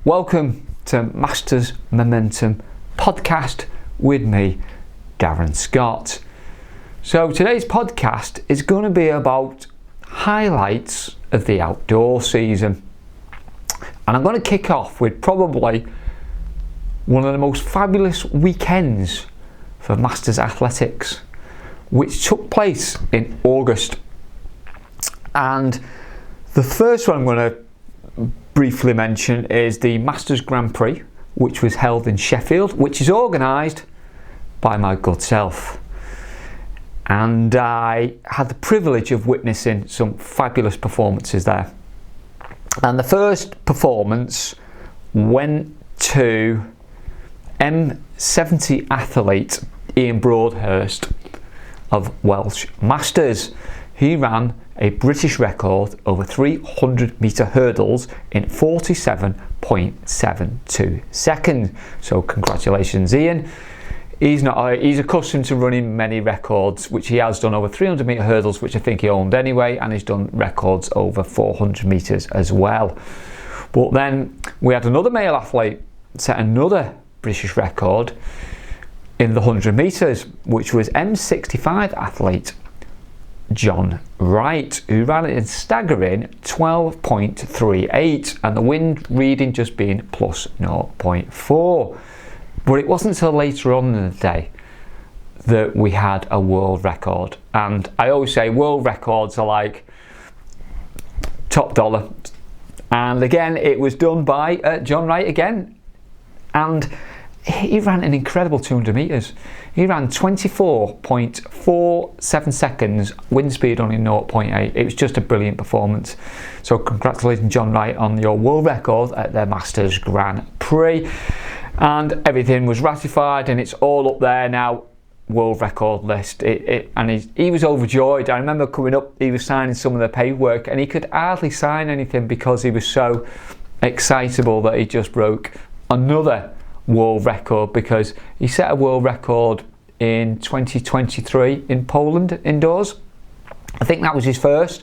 Welcome to Masters Momentum podcast with me, Darren Scott. So today's podcast is going to be about highlights of the outdoor season. And I'm going to kick off with probably one of the most fabulous weekends for Masters Athletics, which took place in August. And the first one I'm going to briefly mention is the Masters Grand Prix, which was held in Sheffield, which is organised by my good self. And I had the privilege of witnessing some fabulous performances there. And the first performance went to M70 athlete Ian Broadhurst of Welsh Masters. He ran a British record over 300 metre hurdles in 47.72 seconds. So congratulations, Ian. He's accustomed to running many records, which he has done over 300 metre hurdles, which I think he owned anyway, and he's done records over 400 metres as well. But then we had another male athlete set another British record in the 100 metres, which was M65 athlete John Wright, who ran it in staggering 12.38, and the wind reading just being plus 0.4. But it wasn't until later on in the day that we had a world record. And I always say world records are like top dollar. And again, it was done by John Wright again. And he ran an incredible 200 metres. He ran 24.47 seconds, wind speed only 0.8. It was just a brilliant performance. So congratulations, John Wright, on your world record at the Masters Grand Prix. And everything was ratified, and it's all up there now, world record list. And he was overjoyed. I remember coming up, he was signing some of the paperwork, and he could hardly sign anything because he was so excitable that he just broke another world record, because he set a world record in 2023 in Poland indoors. I think that was his first,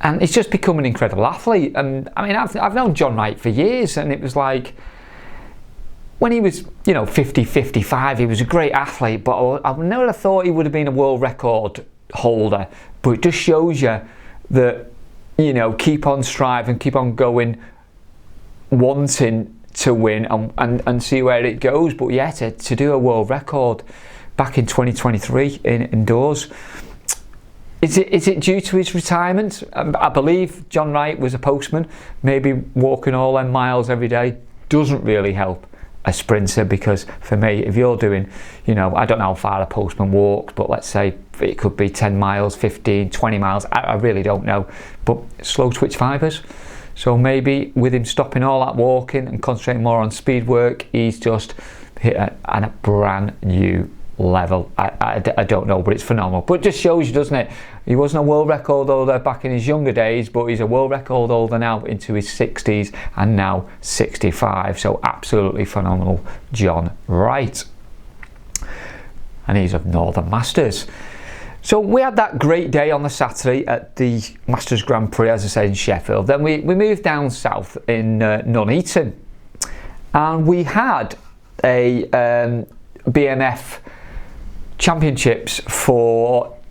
and he's just become an incredible athlete. And I mean, I've known John Wright for years, and it was like when he was 50, 55, he was a great athlete, but I would never have thought he would have been a world record holder. But it just shows you that keep on striving, keep on going, wanting to win and see where it goes. But yeah, to do a world record back in 2023 in indoors, is it due to his retirement? I believe John Wright was a postman. Maybe walking all them miles every day doesn't really help a sprinter, because for me, if you're doing, I don't know how far a postman walks, but let's say it could be 10 miles, 15, 20 miles, I really don't know, but slow twitch fibers. So maybe with him stopping all that walking and concentrating more on speed work, he's just hit a brand new level. I don't know, but it's phenomenal. But it just shows you, doesn't it? He wasn't a world record holder back in his younger days, but he's a world record holder now into his 60s and now 65. So absolutely phenomenal, John Wright. And he's of Northern Masters. So we had that great day on the Saturday at the Masters Grand Prix, as I say, in Sheffield. Then we moved down south in Nuneaton, and we had a BMF championships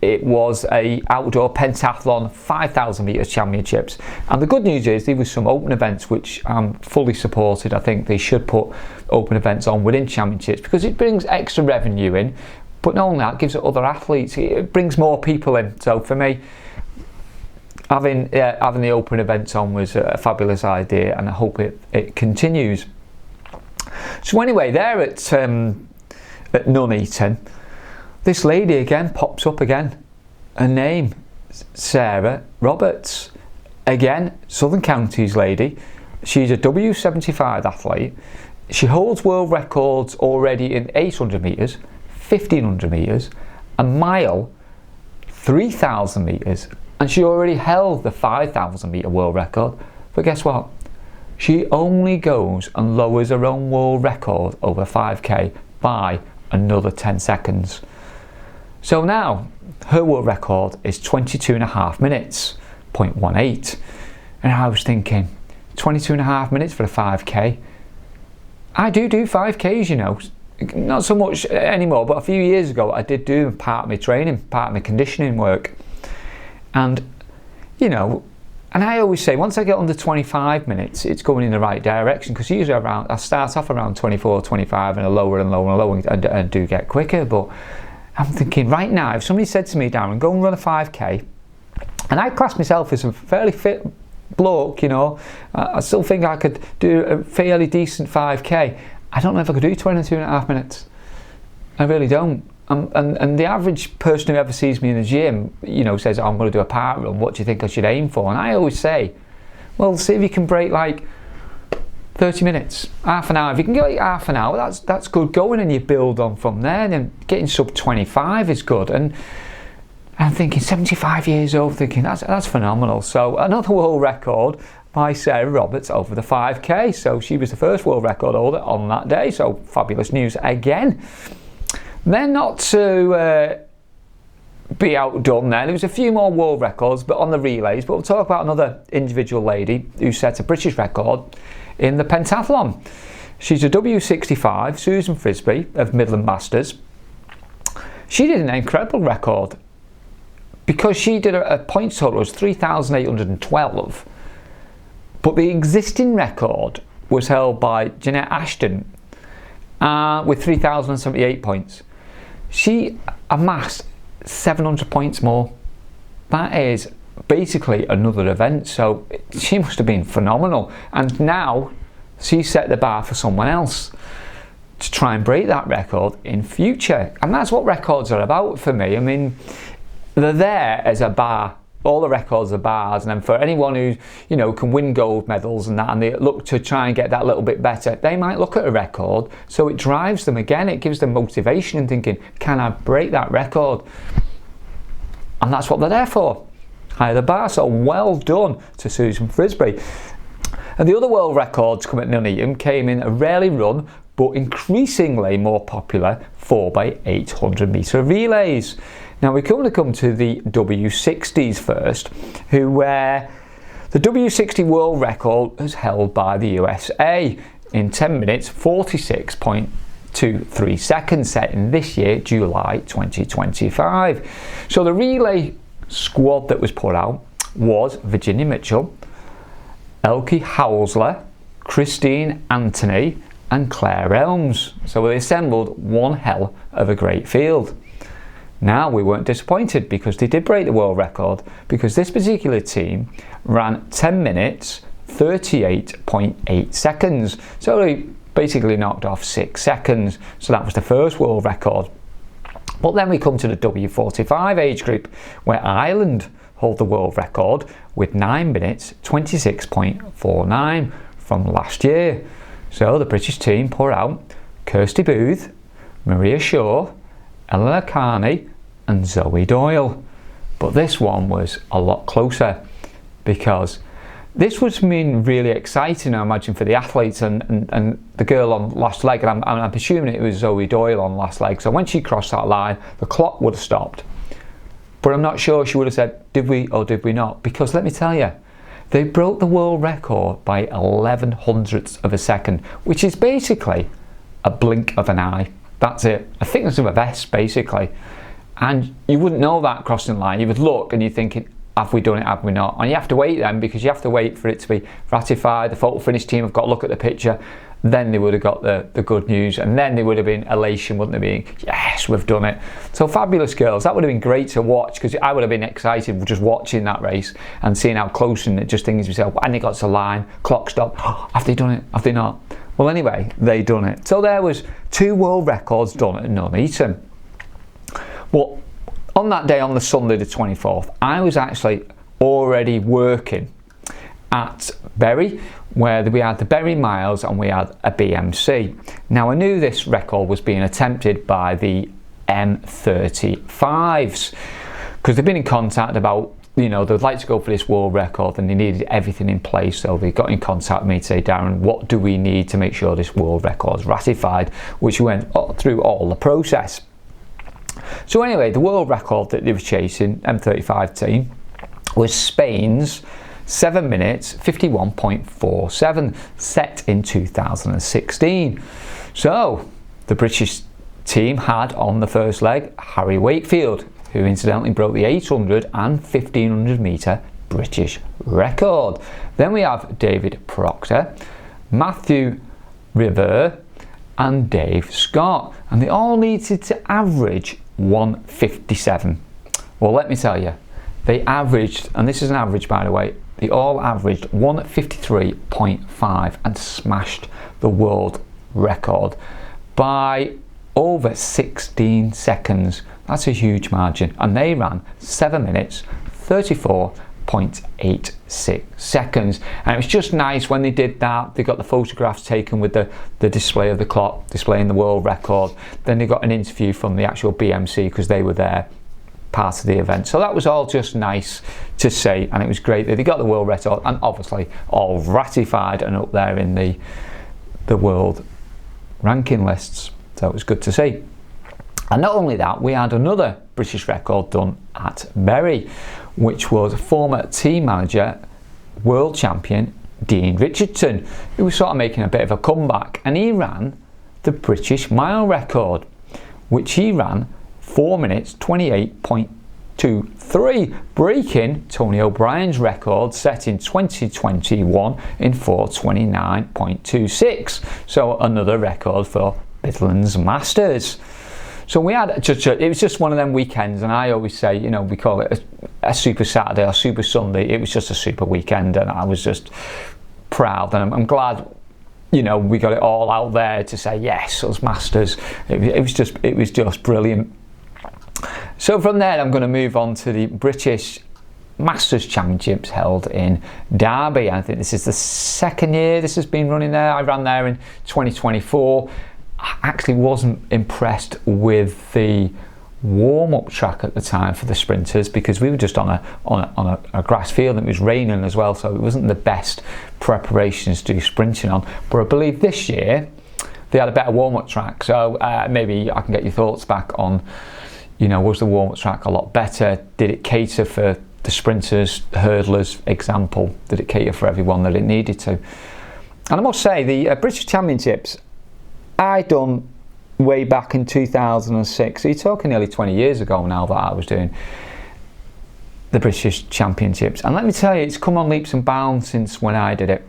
it was a outdoor pentathlon 5,000 metres championships. And the good news is there was some open events, which I'm fully supported. I think they should put open events on within championships, because it brings extra revenue in. But not only that, it gives it other athletes, it brings more people in. So for me, having the open events on was a fabulous idea, and I hope it continues. So anyway, there at Nuneaton, this lady again pops up again. Her name, Sarah Roberts. Again, Southern Counties lady. She's a W75 athlete. She holds world records already in 800 metres, 1500 metres, a mile, 3000 metres, and she already held the 5000 metre world record. But guess what? She only goes and lowers her own world record over 5k by another 10 seconds. So now her world record is 22.5 minutes, 0.18. And I was thinking, 22 and a half minutes for a 5k. I do 5ks, you know, not so much anymore, but a few years ago I did do part of my training, part of my conditioning work. And, you know, and I always say once I get under 25 minutes, it's going in the right direction, because usually I start off around 24, 25 and a lower and lower and lower and do get quicker. But I'm thinking right now, if somebody said to me, Darren, go and run a 5k, and I class myself as a fairly fit bloke, you know, I still think I could do a fairly decent 5k. I don't know if I could do 22 and a half minutes. I really don't. And the average person who ever sees me in the gym, you know, says, I'm going to do a park run, what do you think I should aim for? And I always say, well, see if you can break like 30 minutes, half an hour. If you can get like half an hour, that's good going, and you build on from there. And then getting sub 25 is good. And I'm thinking 75 years old, thinking that's phenomenal. So another world record by Sarah Roberts over the 5k. So she was the first world record holder on that day. So fabulous news again. Then, not to be outdone there was a few more world records, but on the relays. But we'll talk about another individual lady who set a British record in the pentathlon. She's a W65, Susan Frisbee of Midland Masters. She did an incredible record because she did a points total was 3,812, but the existing record was held by Jeanette Ashton with 3,078 points. She amassed 700 points more. That is basically another event, so she must have been phenomenal. And now she set the bar for someone else to try and break that record in future. And that's what records are about for me. I mean, they're there as a bar. All the records are bars, and then for anyone who, you know, can win gold medals and that, and they look to try and get that little bit better, they might look at a record, so it drives them again, it gives them motivation and thinking, can I break that record? And that's what they're there for, higher the bar. So well done to Susan Frisbee. And the other world records come at Nuneaton came in a rarely run but increasingly more popular 4x800 metre relays. Now we're going to come to the W60s first, the W60 world record is held by the USA in 10 minutes 46.23 seconds, set in this year, July 2025. So the relay squad that was put out was Virginia Mitchell, Elke Hausler, Christine Anthony and Claire Elms. So they assembled one hell of a great field. Now we weren't disappointed because they did break the world record, because this particular team ran 10 minutes 38.8 seconds. So they basically knocked off 6 seconds. So that was the first world record. But then we come to the W45 age group, where Ireland hold the world record with 9 minutes 26.49 from last year. So the British team put out Kirsty Booth, Maria Shaw, Eleanor Carney and Zoe Doyle. But this one was a lot closer, because this was been really exciting, I imagine, for the athletes and the girl on last leg, and I'm assuming it was Zoe Doyle on last leg. So when she crossed that line, the clock would have stopped. But I'm not sure she would have said, did we or did we not? Because let me tell you, they broke the world record by 11 hundredths of a second, which is basically a blink of an eye. That's it, a thickness of a vest basically. And you wouldn't know that crossing the line. You would look and you're thinking, have we done it, have we not? And you have to wait then, because you have to wait for it to be ratified. The photo finish team have got to look at the picture. Then they would have got the good news, and then there would have been elation, wouldn't there, being, yes, we've done it. So fabulous girls. That would have been great to watch, because I would have been excited just watching that race and seeing how close, and just thinking to myself, and they got to the line, clock stopped, have they done it, have they not? Well, anyway, they done it. So there was 2 world records done at Nuneaton. Well, on that day, on the Sunday the 24th, I was actually already working at Bury, where we had the Bury Miles and we had a BMC. Now I knew this record was being attempted by the M35s, because they've been in contact about, you know, they'd like to go for this world record and they needed everything in place. So they got in contact with me to say, Darren, what do we need to make sure this world record is ratified? Which went through all the process. So anyway, the world record that they were chasing, M35 team, was Spain's 7 minutes 51.47, set in 2016. So the British team had on the first leg Harry Wakefield, who incidentally broke the 800 and 1500 metre British record. Then we have David Proctor, Matthew River and Dave Scott, and they all needed to average 157. Well, let me tell you, they averaged, and this is an average by the way, they all averaged 153.5 and smashed the world record by over 16 seconds. That's a huge margin, and they ran 7 minutes 34.86 seconds. And it was just nice when they did that. They got the photographs taken with the display of the clock displaying the world record. Then they got an interview from the actual BMC because they were there, part of the event. So that was all just nice to see, and it was great that they got the world record and obviously all ratified and up there in the world ranking lists. So it was good to see. And not only that, we had another British record done at Bury, which was former team manager, world champion Dean Richardson, who was sort of making a bit of a comeback, and he ran the British mile record, which he ran 4 minutes 28.23, breaking Tony O'Brien's record set in 2021 in 4:29.26. So another record for Midlands Masters. So we had it was just one of them weekends, and I always say, you know, we call it a super Saturday or super Sunday. It was just a super weekend, and I was just proud, and I'm glad, you know, we got it all out there to say yes, us Masters. It was just brilliant. So from there, I'm going to move on to the British Masters Championships held in Derby. I think this is the second year this has been running there. I ran there in 2024. I actually wasn't impressed with the warm-up track at the time for the sprinters, because we were just on a grass field, and it was raining as well, so it wasn't the best preparations to do sprinting on. But I believe this year they had a better warm-up track, so maybe I can get your thoughts back on, you know, was the warm-up track a lot better? Did it cater for the sprinters, hurdlers, example? Did it cater for everyone that it needed to? And I must say, the British Championships I done way back in 2006. So you're talking nearly 20 years ago now that I was doing the British Championships. And let me tell you, it's come on leaps and bounds since when I did it.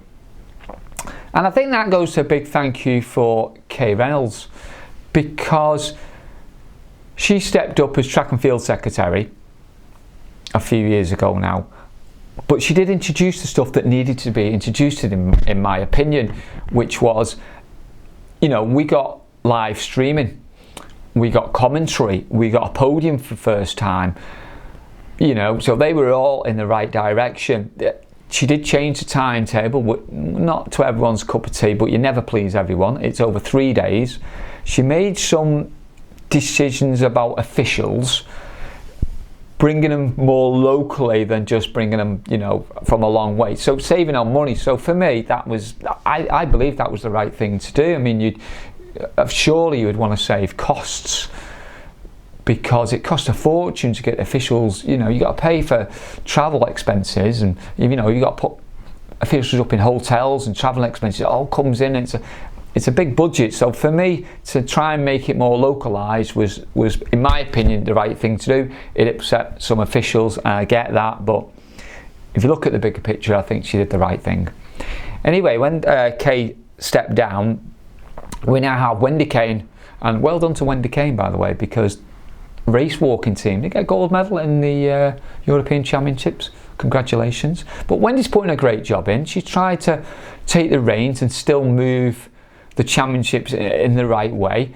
And I think that goes to a big thank you for Kay Reynolds, because she stepped up as track and field secretary a few years ago now. But she did introduce the stuff that needed to be introduced in my opinion, which was, you know, we got live streaming, we got commentary, we got a podium for the first time, you know, so they were all in the right direction. She did change the timetable, not to everyone's cup of tea, but you never please everyone. It's over 3 days. She made some decisions about officials, bringing them more locally than just bringing them, you know, from a long way. So saving on money. So for me, that was, I believe that was the right thing to do. I mean, surely you would want to save costs, because it costs a fortune to get officials. You know, you got to pay for travel expenses, and you know, you got to put officials up in hotels and travel expenses. It all comes in. It's a big budget. So for me to try and make it more localised was in my opinion the right thing to do. It upset some officials, and I get that, but if you look at the bigger picture, I think she did the right thing. Anyway, when Kay stepped down, we now have Wendy Kane, and well done to Wendy Kane, by the way, because race walking team, they get a gold medal in the European Championships. Congratulations. But Wendy's putting a great job in. She tried to take the reins and still move the championships in the right way.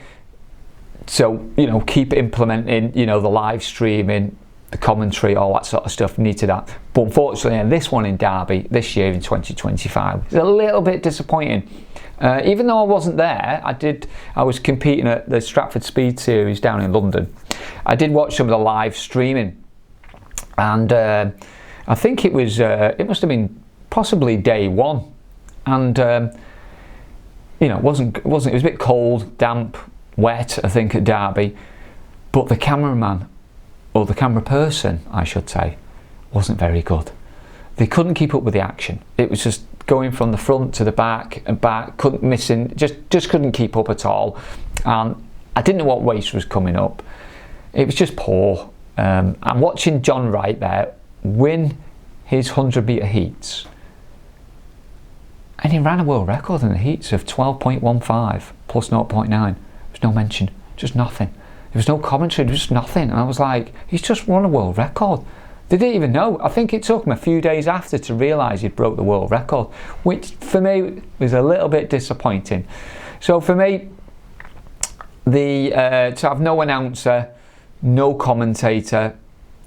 So, you know, keep implementing, you know, the live streaming, the commentary, all that sort of stuff needed that. But unfortunately, this one in Derby this year in 2025 is a little bit disappointing. Even though I wasn't there, I was competing at the Stratford Speed Series down in London. I did watch some of the live streaming, and I think it must have been possibly day one, and you know, it was a bit cold, damp, wet, I think, at Derby, but the cameraman, or the camera person I should say, wasn't very good. they couldn't keep up with the action. It was just going from the front to the back and back, just couldn't keep up at all. And I didn't know what race was coming up. It was just poor. I'm watching John Wright there win his 100-metre heats, and he ran a world record in the heats of 12.15 plus 0.9. There's no mention, just nothing. There was no commentary, just nothing. And I was like, he's just won a world record. They didn't even know. I think it took him a few days after to realise he'd broke the world record, which for me was a little bit disappointing. So for me, to have no announcer, no commentator,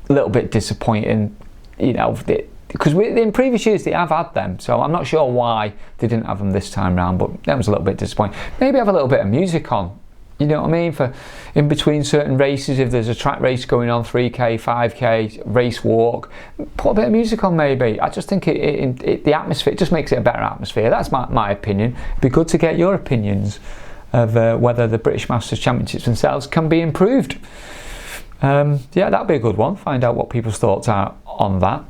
a little bit disappointing, because in previous years they have had them, so I'm not sure why they didn't have them this time round, but that was a little bit disappointing. Maybe have a little bit of music on, you know what I mean, for in between certain races. If there's a track race going on, 3k, 5k, race walk, put a bit of music on maybe. I just think the atmosphere, it just makes it a better atmosphere. That's my opinion. It'd be good to get your opinions of whether the British Masters Championships themselves can be improved. Yeah, that'd be a good one. Find out what people's thoughts are on that.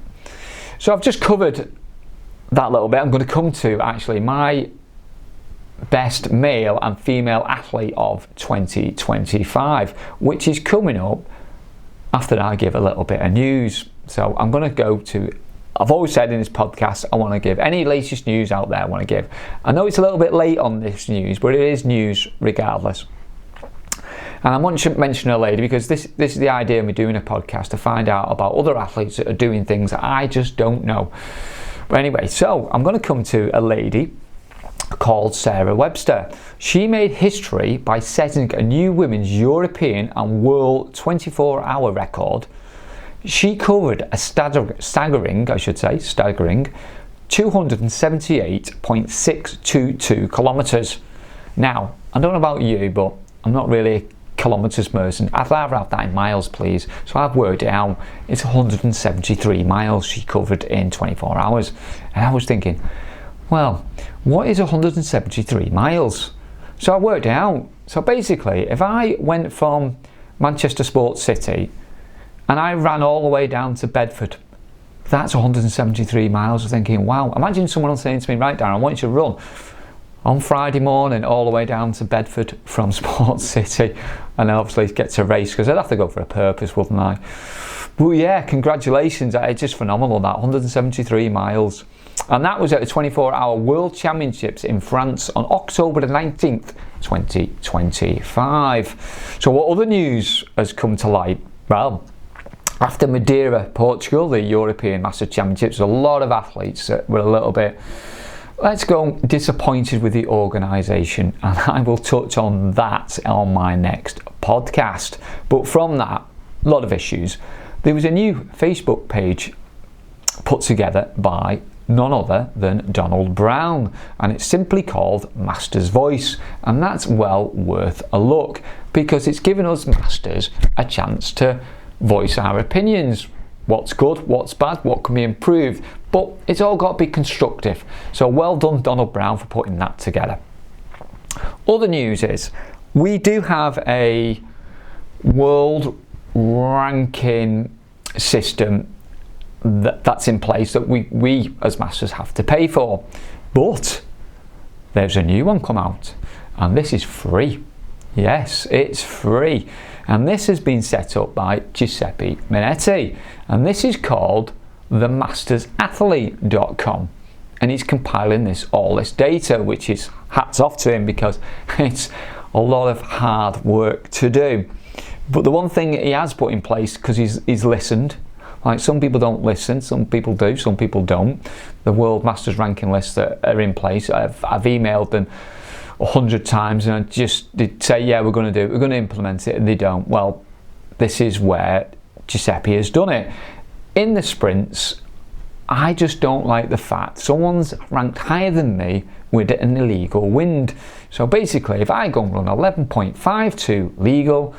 So I've just covered that little bit. I'm going to come to actually my best male and female athlete of 2025, which is coming up after I give a little bit of news. So I'm going to go to, I've always said in this podcast, I want to give any latest news out there. I want to give. I know it's a little bit late on this news, but it is news regardless. And I want to mention a lady because this is the idea of me doing a podcast, to find out about other athletes that are doing things that I just don't know. But anyway, so I'm going to come to a lady called Sarah Webster. She made history by setting a new women's European and world 24-hour record. She covered a staggering 278.622 kilometres. Now, I don't know about you, but I'm not really a kilometres person. I'd rather have that in miles, please. So I've worked it out. It's 173 miles she covered in 24 hours. And I was thinking, well, what is 173 miles? So I worked it out. So basically, if I went from Manchester Sports City and I ran all the way down to Bedford, that's 173 miles. I was thinking, wow, imagine someone saying to me, right, Darren, I want you to run on Friday morning all the way down to Bedford from Sports City, and obviously get to race, because I'd have to go for a purpose, wouldn't I? Well, yeah, congratulations. It's just phenomenal, that 173 miles. And that was at the 24-hour World Championships in France on October the 19th, 2025. So what other news has come to light? Well, after Madeira, Portugal, the European Masters Championships, a lot of athletes that were a little bit, let's go, disappointed with the organisation, and I will touch on that on my next podcast. But from that, a lot of issues. There was a new Facebook page put together by none other than Donald Brown, and it's simply called Masters Voice, and that's well worth a look, because it's given us Masters a chance to voice our opinions. What's good, what's bad, what can be improved, but it's all got to be constructive. So well done, Donald Brown, for putting that together. Other news is we do have a world ranking system that's in place that we as Masters have to pay for, but there's a new one come out, and this is free. Yes, it's free, and this has been set up by Giuseppe Minetti, and this is called themastersathlete.com, and he's compiling all this data, which is hats off to him, because it's a lot of hard work to do. But the one thing he has put in place, because he's listened, like some people don't listen, some people do, some people don't. The World Masters ranking lists that are in place, I've emailed them 100 times, and they'd say, yeah, we're going to do it, we're going to implement it, and they don't. Well, this is where Giuseppe has done it. In the sprints, I just don't like the fact someone's ranked higher than me with an illegal wind. So basically, if I go and run 11.52 legal,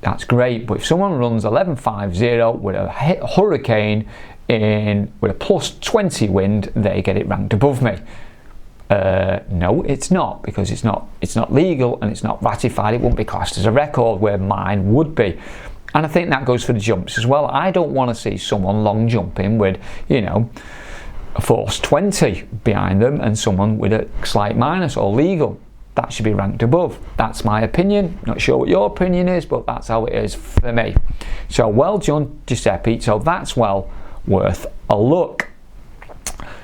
that's great, but if someone runs 11.50 with a hurricane with a plus 20 wind, they get it ranked above me. No, it's not, because it's not legal and it's not ratified. It won't be classed as a record, where mine would be. And I think that goes for the jumps as well. I don't want to see someone long jumping with, a force 20 behind them and someone with a slight minus or legal. That should be ranked above. That's my opinion. Not sure what your opinion is, but that's how it is for me. So well done, Giuseppe. So that's well worth a look.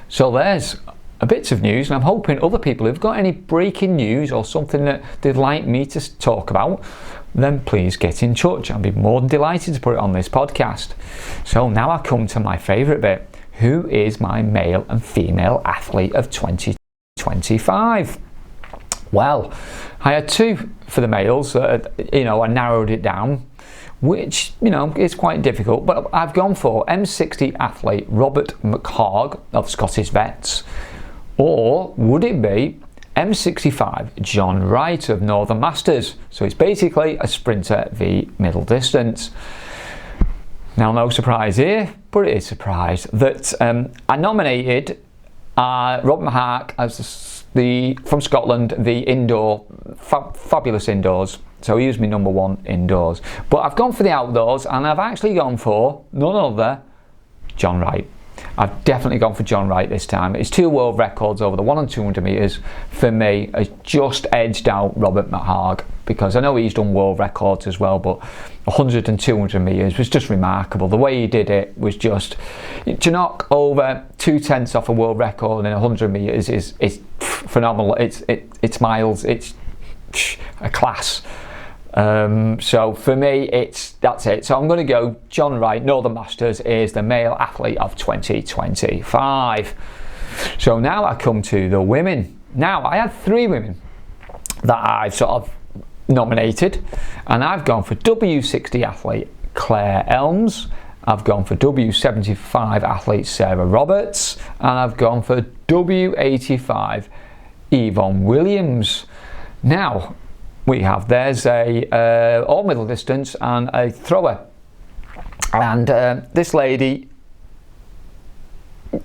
So there's a bits of news, and I'm hoping other people who've got any breaking news or something that they'd like me to talk about, then please get in touch. I'll be more than delighted to put it on this podcast. So now I come to my favourite bit. Who is my male and female athlete of 2025? Well, I had two for the males. I narrowed it down, which, is quite difficult. But I've gone for M60 athlete Robert McHargue of Scottish Vets. Or would it be M65 John Wright of Northern Masters? So it's basically a sprinter v middle distance. Now, no surprise here, but it is a surprise that I nominated Robert McHargue as from Scotland, the indoor, fabulous indoors. So he was my number one indoors. But I've gone for the outdoors, and I've actually gone for none other John Wright. I've definitely gone for John Wright this time. His 2 world records over the 100 and 200 metres for me has just edged out Robert McHargue, because I know he's done world records as well, but 100 and 200 metres was just remarkable. The way he did it was just, to knock over 2/10 off a world record in 100 metres is phenomenal. It's miles, it's a class. So for me, that's it. So I'm going to go John Wright, Northern Masters, is the male athlete of 2025. So now I come to the women. Now, I had 3 women that I've sort of nominated, and I've gone for W60 athlete Claire Elms, I've gone for W75 athlete Sarah Roberts, and I've gone for W85 Yvonne Williams. Now, there's a all middle distance and a thrower, and this lady,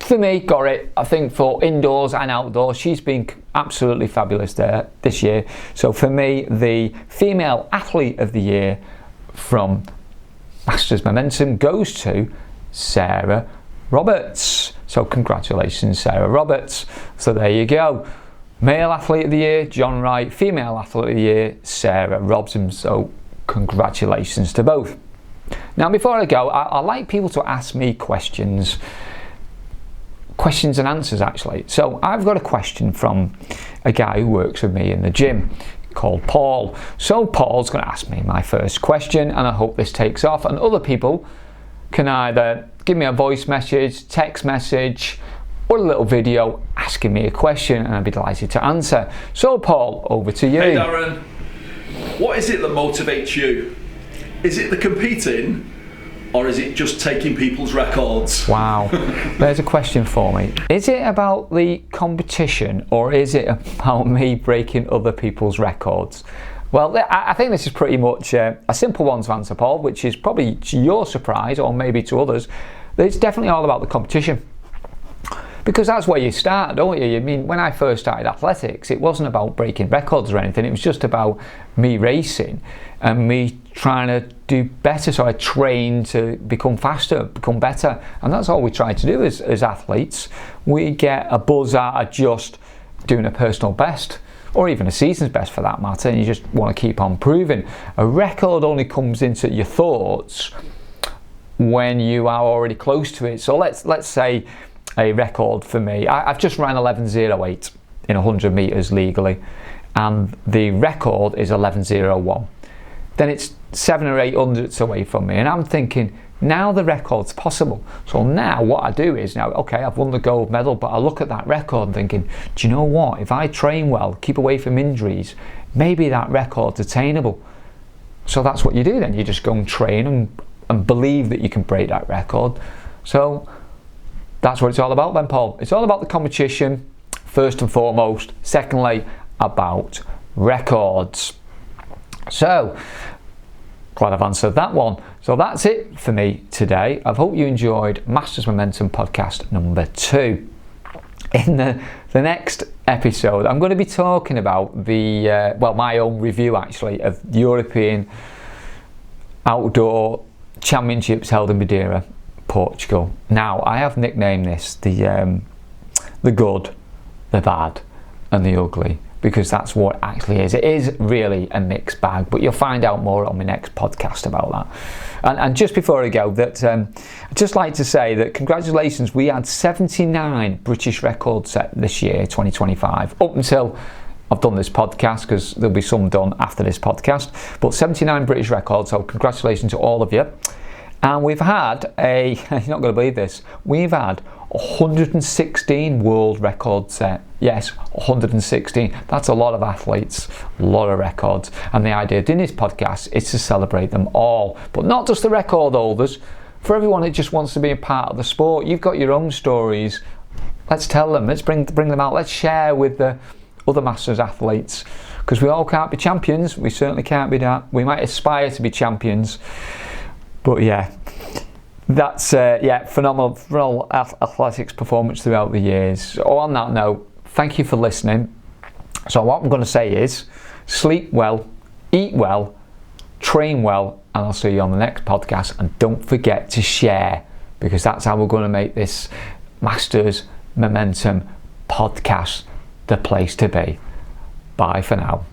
for me, got it. I think for indoors and outdoors, she's been absolutely fabulous there this year. So for me, the female athlete of the year from Masters Momentum goes to Sarah Roberts. So congratulations, Sarah Roberts. So there you go. Male athlete of the year, John Wright. Female athlete of the year, Sarah Robson. So congratulations to both. Now, before I go, I like people to ask me questions and answers, actually. So I've got a question from a guy who works with me in the gym called Paul. So Paul's going to ask me my first question, and I hope this takes off, and other people can either give me a voice message, text message, or a little video asking me a question, and I'd be delighted to answer. So Paul, over to you. Hey Darren, what is it that motivates you? Is it the competing, or is it just taking people's records? Wow, there's a question for me. Is it about the competition, or is it about me breaking other people's records? Well, I think this is pretty much a simple one to answer, Paul, which is probably to your surprise, or maybe to others. It's definitely all about the competition. Because that's where you start, don't you? I mean, when I first started athletics, it wasn't about breaking records or anything. It was just about me racing and me trying to do better. So I trained to become faster, become better. And that's all we try to do as athletes. We get a buzz out of just doing a personal best, or even a season's best for that matter, and you just want to keep on proving. A record only comes into your thoughts when you are already close to it. So let's say a record for me, I've just ran 11:08 in 100 metres legally, and the record is 11:01. Then it's 7 or 8 hundredths away from me, and I'm thinking, now the record's possible. So now what I do is, okay, I've won the gold medal, but I look at that record and thinking, do you know what, if I train well, keep away from injuries, maybe that record's attainable. So that's what you do then, you just go and train and believe that you can break that record. So that's what it's all about then, Paul. It's all about the competition, first and foremost. Secondly, about records. So, glad I've answered that one. So that's it for me today. I hope you enjoyed Masters Momentum podcast number 2. In the next episode, I'm going to be talking about my own review actually of European outdoor championships held in Madeira, Portugal. Now, I have nicknamed this the good, the bad, and the ugly, because that's what it actually is. It is really a mixed bag, but you'll find out more on my next podcast about that. And just before I go, that I'd just like to say that congratulations, we had 79 British records set this year, 2025, up until I've done this podcast, because there'll be some done after this podcast, but 79 British records, so congratulations to all of you. And we've had you're not going to believe this, we've had 116 world records set. Yes, 116. That's a lot of athletes, a lot of records. And the idea of doing this podcast is to celebrate them all, but not just the record holders. For everyone that just wants to be a part of the sport, you've got your own stories. Let's tell them. Let's bring them out. Let's share with the other Masters athletes, because we all can't be champions. We certainly can't be that. We might aspire to be champions, but yeah, that's phenomenal athletics performance throughout the years. So on that note, thank you for listening. So what I'm going to say is, sleep well, eat well, train well, and I'll see you on the next podcast. And don't forget to share, because that's how we're going to make this Masters Momentum podcast the place to be. Bye for now.